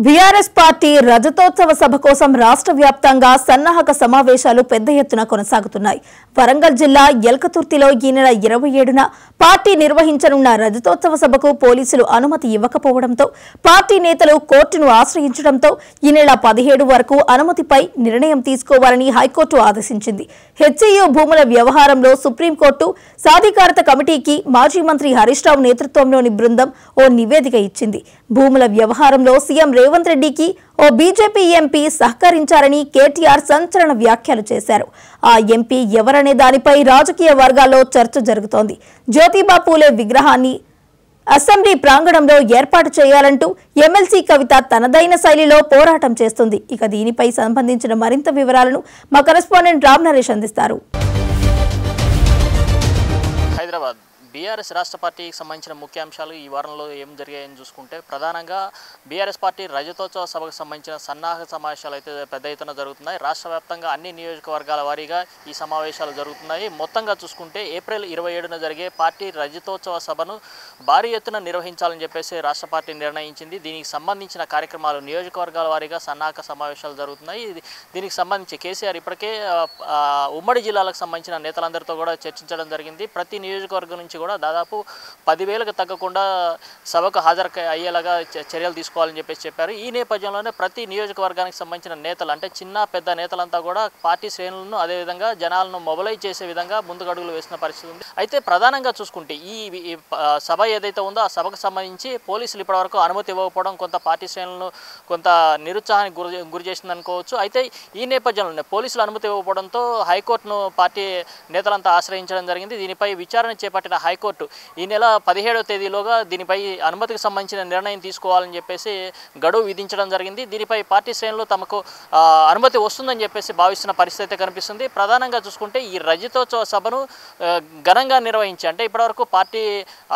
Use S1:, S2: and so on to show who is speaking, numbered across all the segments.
S1: BRS party రజతోత్సవ సభ కోసం రాష్ట్ర వ్యాప్తంగా సన్నాహక సమావేశాలు పెద్ద ఎత్తున కొనసాగుతున్నాయి. వరంగల్ జిల్లా ఎల్కతుర్తిలో ఈ నెల 27న పార్టీ నిర్వహించనున్న రజతోత్సవ సభకు పోలీసులు అనుమతి ఇవ్వకపోవడంతో పార్టీ నేతలు కోర్టును ఆశ్రయించడంతో ఈ నెల 17 వరకు అనుమతిపై నిర్ణయం తీసుకోవాలని హైకోర్టు ఆదేశించింది. హెచ్ఈయూ భూముల వ్యవహారంలో సుప్రీంకోర్టు సాధికారత కమిటీకి మాజీ మంత్రి హరీష్ రావు నేతృత్వంలోని బృందం ఓ నివేదిక ఇచ్చింది. భూముల వ్యవహారంలో సీఎం రేవంత్ రెడ్డికి ఓ బీజేపీ ఎంపీ సహకరించారని కేటీఆర్ సంచలన వ్యాఖ్యలు చేశారు. ఆ ఎంపీ ఎవరనే దానిపై రాజకీయ వర్గాల్లో చర్చ జరుగుతోంది. జ్యోతిబా పూలే విగ్రహాన్ని అసెంబ్లీ ప్రాంగణంలో ఏర్పాటు చేయాలంటూ ఎమ్మెల్సీ కవిత తనదైన శైలిలో పోరాటం చేస్తుంది. ఇక దీనిపై సంబంధించిన మరింత వివరాలను మా కరెస్పాండెంట్ రామ్ నరేష్ అందిస్తారు.
S2: హైదరాబాద్ బీఆర్ఎస్ రాష్ట్ర పార్టీకి సంబంధించిన ముఖ్యాంశాలు ఈ వారంలో ఏం జరిగాయని చూసుకుంటే ప్రధానంగా బీఆర్ఎస్ పార్టీ రజతోత్సవ సభకు సంబంధించిన సన్నాహక సమావేశాలు అయితే పెద్ద ఎత్తున జరుగుతున్నాయి. రాష్ట్ర వ్యాప్తంగా అన్ని నియోజకవర్గాల వారీగా ఈ సమావేశాలు జరుగుతున్నాయి. మొత్తంగా చూసుకుంటే ఏప్రిల్ 27న జరిగే పార్టీ రజతోత్సవ సభను భారీ ఎత్తున నిర్వహించాలని చెప్పేసి రాష్ట్ర పార్టీ నిర్ణయించింది. దీనికి సంబంధించిన కార్యక్రమాలు నియోజకవర్గాల వారీగా సన్నాహక సమావేశాలు జరుగుతున్నాయి. దీనికి సంబంధించి కేసీఆర్ ఇప్పటికే ఉమ్మడి జిల్లాలకు సంబంధించిన నేతలందరితో కూడా చర్చించడం జరిగింది. ప్రతి నియోజకవర్గం నుంచి కూడా దాదాపు 10,000కు తగ్గకుండా సభకు హాజరు అయ్యేలాగా చర్యలు తీసుకోవాలని చెప్పారు. ఈ నేపథ్యంలోనే ప్రతి నియోజకవర్గానికి సంబంధించిన నేతలు అంటే చిన్న పెద్ద నేతలంతా కూడా పార్టీ శ్రేణులను అదేవిధంగా జనాలను మొబిలైజ్ చేసే విధంగా ముందుగడుగులు వేసిన పరిస్థితి ఉంది. అయితే ప్రధానంగా చూసుకుంటే ఈ సభ ఏదైతే ఉందో ఆ సభకు సంబంధించి పోలీసులు ఇప్పటివరకు అనుమతి ఇవ్వకపోవడం కొంత పార్టీ శ్రేణులను కొంత నిరుత్సాహానికి గురి చేసింది అనుకోవచ్చు. అయితే ఈ నేపథ్యంలోనే పోలీసులు అనుమతి ఇవ్వకపోవడంతో హైకోర్టును పార్టీ నేతలంతా ఆశ్రయించడం జరిగింది. దీనిపై విచారణ చేపట్టిన హైకోర్టు ఈ నెల 17వ తేదీలోగా దీనిపై అనుమతికి సంబంధించిన నిర్ణయం తీసుకోవాలని చెప్పేసి గడువు విధించడం జరిగింది. దీనిపై పార్టీ శ్రేణులు తమకు అనుమతి వస్తుందని చెప్పేసి భావిస్తున్న పరిస్థితి కనిపిస్తుంది. ప్రధానంగా చూసుకుంటే ఈ రజతోత్సవ సభను ఘనంగా నిర్వహించి అంటే ఇప్పటివరకు పార్టీ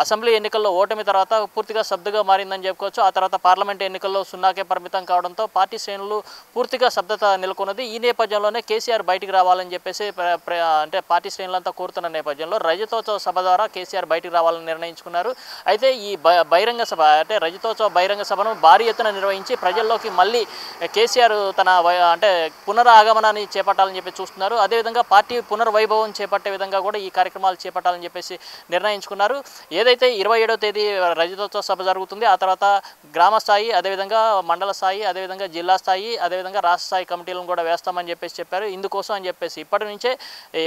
S2: అసెంబ్లీ ఎన్నికల్లో ఓటమి తర్వాత పూర్తిగా స్తబ్దుగా మారిందని చెప్పుకోవచ్చు. ఆ తర్వాత పార్లమెంట్ ఎన్నికల్లో సున్నాకే పరిమితం కావడంతో పార్టీ శ్రేణులు పూర్తిగా స్తబ్దత నెలకొన్నది. ఈ నేపథ్యంలోనే కేసీఆర్ బయటికి రావాలని చెప్పేసి అంటే పార్టీ శ్రేణులంతా కోరుతున్న నేపథ్యంలో రజతోత్సవ సభ ద్వారా కేసీఆర్ బయటికి రావాలని నిర్ణయించుకున్నారు. అయితే ఈ బహిరంగ సభ అంటే రజతోత్సవ బహిరంగ సభను భారీ ఎత్తున నిర్వహించి ప్రజల్లోకి మళ్ళీ కేసీఆర్ తన అంటే పునరాగమనాన్ని చేపట్టాలని చెప్పి చూస్తున్నారు. అదేవిధంగా పార్టీ పునర్వైభవం చేపట్టే విధంగా కూడా ఈ కార్యక్రమాలు చేపట్టాలని చెప్పేసి నిర్ణయించుకున్నారు. ఏదైతే 27వ తేదీ రజతోత్సవ సభ జరుగుతుంది ఆ తర్వాత గ్రామ స్థాయి అదేవిధంగా మండల స్థాయి అదేవిధంగా జిల్లా స్థాయి అదేవిధంగా రాష్ట్ర స్థాయి కమిటీలను కూడా వేస్తామని చెప్పారు. ఇందుకోసం అని చెప్పేసి ఇప్పటి నుంచే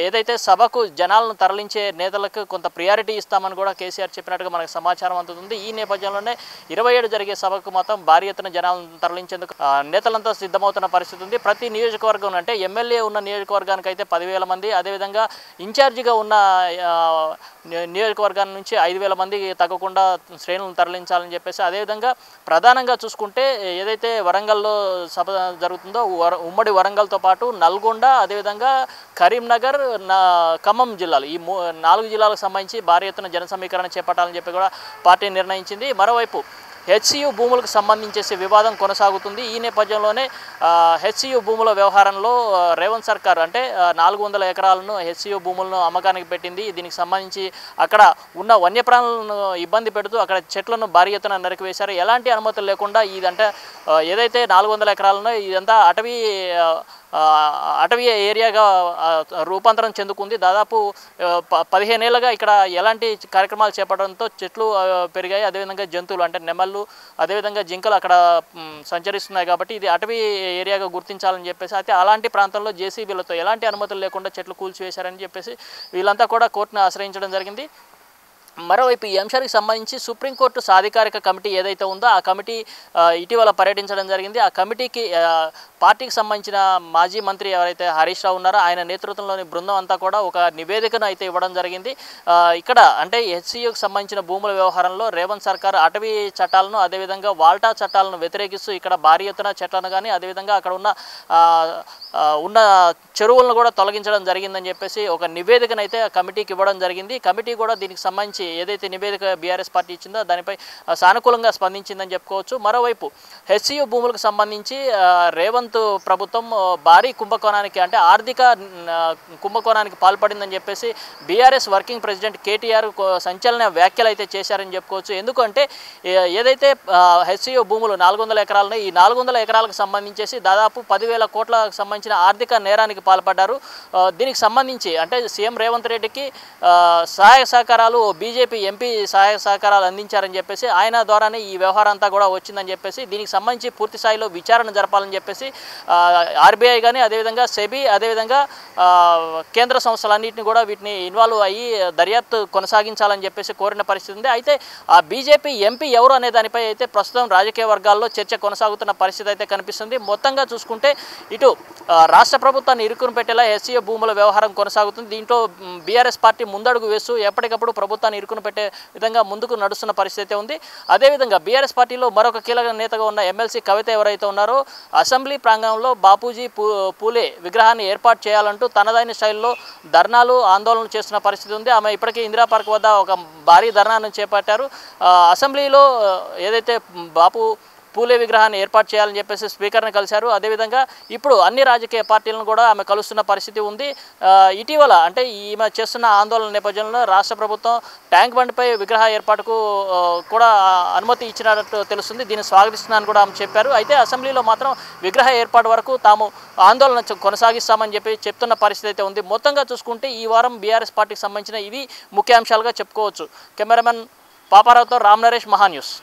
S2: ఏదైతే సభకు జనాలను తరలించే నేతలకు కొంత ప్రియారిటీ ఇస్తామని కూడా కేసీఆర్ చెప్పినట్టుగా మనకు సమాచారం అందుతుంది. ఈ నేపథ్యంలోనే 27 జరిగే సభకు మొత్తం భారీ ఎత్తున జనాలను తరలించేందుకు నేతలంతా సిద్ధమవుతున్న పరిస్థితి ఉంది. ప్రతి నియోజకవర్గం అంటే ఎమ్మెల్యే ఉన్న నియోజకవర్గానికి అయితే 10,000 మంది అదేవిధంగా ఇన్ఛార్జిగా ఉన్న నియోజకవర్గాల నుంచి 5,000 మందికి తగ్గకుండా శ్రేణులను తరలించాలని చెప్పేసి అదేవిధంగా ప్రధానంగా చూసుకుంటే ఏదైతే వరంగల్లో సభ జరుగుతుందో ఉమ్మడి వరంగల్తో పాటు నల్గొండ అదేవిధంగా కరీంనగర్ ఖమ్మం జిల్లాలు ఈ 4 జిల్లాలకు సంబంధించి భారీ ఎత్తున జన సమీకరణ చేపట్టాలని చెప్పి కూడా పార్టీ నిర్ణయించింది. మరోవైపు హెచ్ఈయూ భూములకు సంబంధించేసి వివాదం కొనసాగుతుంది. ఈ నేపథ్యంలోనే హెచ్ఈయూ భూముల వ్యవహారంలో రేవంత్ సర్కార్ అంటే 400 ఎకరాలను హెచ్ఈయూ భూములను అమ్మకానికి పెట్టింది. దీనికి సంబంధించి అక్కడ ఉన్న వన్యప్రాణులను ఇబ్బంది పెడుతూ అక్కడ చెట్లను భారీ ఎత్తున నరికివేశారు. ఎలాంటి అనుమతులు లేకుండా ఇదంటే ఏదైతే 400 ఎకరాలను ఇదంతా అటవీ ఏరియాగా రూపాంతరం చెందుకుంది. దాదాపు 15 ఏళ్ళుగా ఇక్కడ ఎలాంటి కార్యక్రమాలు చేపట్టడంతో చెట్లు పెరిగాయి. అదేవిధంగా జంతువులు అంటే నెమళ్ళు అదేవిధంగా జింకలు అక్కడ సంచరిస్తున్నాయి. కాబట్టి ఇది అటవీ ఏరియాగా గుర్తించాలని చెప్పేసి అయితే అలాంటి ప్రాంతంలో జేసీబీలతో ఎలాంటి అనుమతులు లేకుండా చెట్లు కూల్చివేశారని చెప్పేసి వీళ్ళంతా కూడా కోర్టును ఆశ్రయించడం జరిగింది. మరోవైపు ఈ అంశానికి సంబంధించి సుప్రీంకోర్టు సాధికారిక కమిటీ ఏదైతే ఉందో ఆ కమిటీ ఇటీవల పర్యటించడం జరిగింది. ఆ కమిటీకి పార్టీకి సంబంధించిన మాజీ మంత్రి ఎవరైతే హరీష్ రావు ఉన్నారో ఆయన నేతృత్వంలోని బృందం అంతా కూడా ఒక నివేదికను అయితే ఇవ్వడం జరిగింది. ఇక్కడ అంటే హెచ్ఈయూకి సంబంధించిన భూముల వ్యవహారంలో రేవంత్ సర్కార్ అటవీ చట్టాలను అదేవిధంగా వాల్టా చట్టాలను వ్యతిరేకిస్తూ ఇక్కడ భారీ ఎత్తున చెట్లను కానీ అదేవిధంగా అక్కడ ఉన్న చెరువులను కూడా తొలగించడం జరిగిందని చెప్పేసి ఒక నివేదికను అయితే కమిటీకి ఇవ్వడం జరిగింది. కమిటీ కూడా దీనికి సంబంధించి సంబంధించి ఏదైతే నివేదిక బీఆర్ఎస్ పార్టీ ఇచ్చిందో దానిపై సానుకూలంగా స్పందించిందని చెప్పుకోవచ్చు. మరోవైపు హెచ్సియు భూములకు సంబంధించి రేవంత్ ప్రభుత్వం భారీ కుంభకోణానికి అంటే ఆర్థిక కుంభకోణానికి పాల్పడిందని చెప్పేసి బీఆర్ఎస్ వర్కింగ్ ప్రెసిడెంట్ కేటీఆర్ సంచలన వ్యాఖ్యలు అయితే చేశారని చెప్పుకోవచ్చు. ఎందుకంటే ఏదైతే హెచ్సియు భూములు 400 ఎకరాలను ఈ 400 ఎకరాలకు సంబంధించేసి దాదాపు 10,000 కోట్లకు సంబంధించిన ఆర్థిక నేరానికి పాల్పడ్డారు. దీనికి సంబంధించి అంటే సీఎం రేవంత్ రెడ్డికి సహాయ సహకారాలు బీజేపీ ఎంపీ సహాయ సహకారాలు అందించారని చెప్పేసి ఆయన ద్వారానే ఈ వ్యవహారం అంతా కూడా వచ్చిందని చెప్పేసి దీనికి సంబంధించి పూర్తి స్థాయిలో విచారణ జరపాలని చెప్పేసి ఆర్బీఐ కానీ అదేవిధంగా సెబీ అదేవిధంగా కేంద్ర సంస్థలన్నింటినీ కూడా వీటిని ఇన్వాల్వ్ అయ్యి దర్యాప్తు కొనసాగించాలని చెప్పేసి కోరిన పరిస్థితి ఉంది. అయితే ఆ బీజేపీ ఎంపీ ఎవరు అనే దానిపై అయితే ప్రస్తుతం రాజకీయ వర్గాల్లో చర్చ కొనసాగుతున్న పరిస్థితి అయితే కనిపిస్తుంది. మొత్తంగా చూసుకుంటే ఇటు రాష్ట్ర ప్రభుత్వాన్ని ఇరుకును పెట్టేలా హెచ్సియు భూముల వ్యవహారం కొనసాగుతుంది. దీంట్లో బీఆర్ఎస్ పార్టీ ముందడుగు వేస్తూ ఎప్పటికప్పుడు ప్రభుత్వాన్ని ఇరుకును పెట్టే విధంగా ముందుకు నడుస్తున్న పరిస్థితి ఉంది. అదేవిధంగా బీఆర్ఎస్ పార్టీలో మరొక కీలక నేతగా ఉన్న ఎమ్మెల్సీ కవిత ఎవరైతే ఉన్నారో అసెంబ్లీ ప్రాంగణంలో బాపూజీ పూలే విగ్రహాన్ని ఏర్పాటు చేయాలంటూ తనదైన స్టైల్లో ధర్నాలు ఆందోళనలు చేస్తున్న పరిస్థితి ఉంది. ఆమె ఇప్పటికే ఇందిరా పార్క్ వద్ద ఒక భారీ ధర్నాను చేపట్టారు. అసెంబ్లీలో ఏదైతే బాపు పూలే విగ్రహాన్ని ఏర్పాటు చేయాలని చెప్పేసి స్పీకర్ని కలిశారు. అదేవిధంగా ఇప్పుడు అన్ని రాజకీయ పార్టీలను కూడా ఆమె కలుస్తున్న పరిస్థితి ఉంది. ఇటీవల అంటే ఈమె చేస్తున్న ఆందోళన నేపథ్యంలో రాష్ట్ర ప్రభుత్వం ట్యాంక్ బండ్పై విగ్రహ ఏర్పాటుకు కూడా అనుమతి ఇచ్చినట్టు తెలుస్తుంది. దీన్ని స్వాగతిస్తున్నానని కూడా ఆమె చెప్పారు. అయితే అసెంబ్లీలో మాత్రం విగ్రహ ఏర్పాటు వరకు తాము ఆందోళన కొనసాగిస్తామని చెప్తున్న పరిస్థితి అయితే ఉంది. మొత్తంగా చూసుకుంటే ఈ వారం బీఆర్ఎస్ పార్టీకి సంబంధించిన ఇవి ముఖ్యాంశాలుగా చెప్పుకోవచ్చు. కెమెరామెన్ పాపారావుతో రామ్ నరేష్, మహా న్యూస్.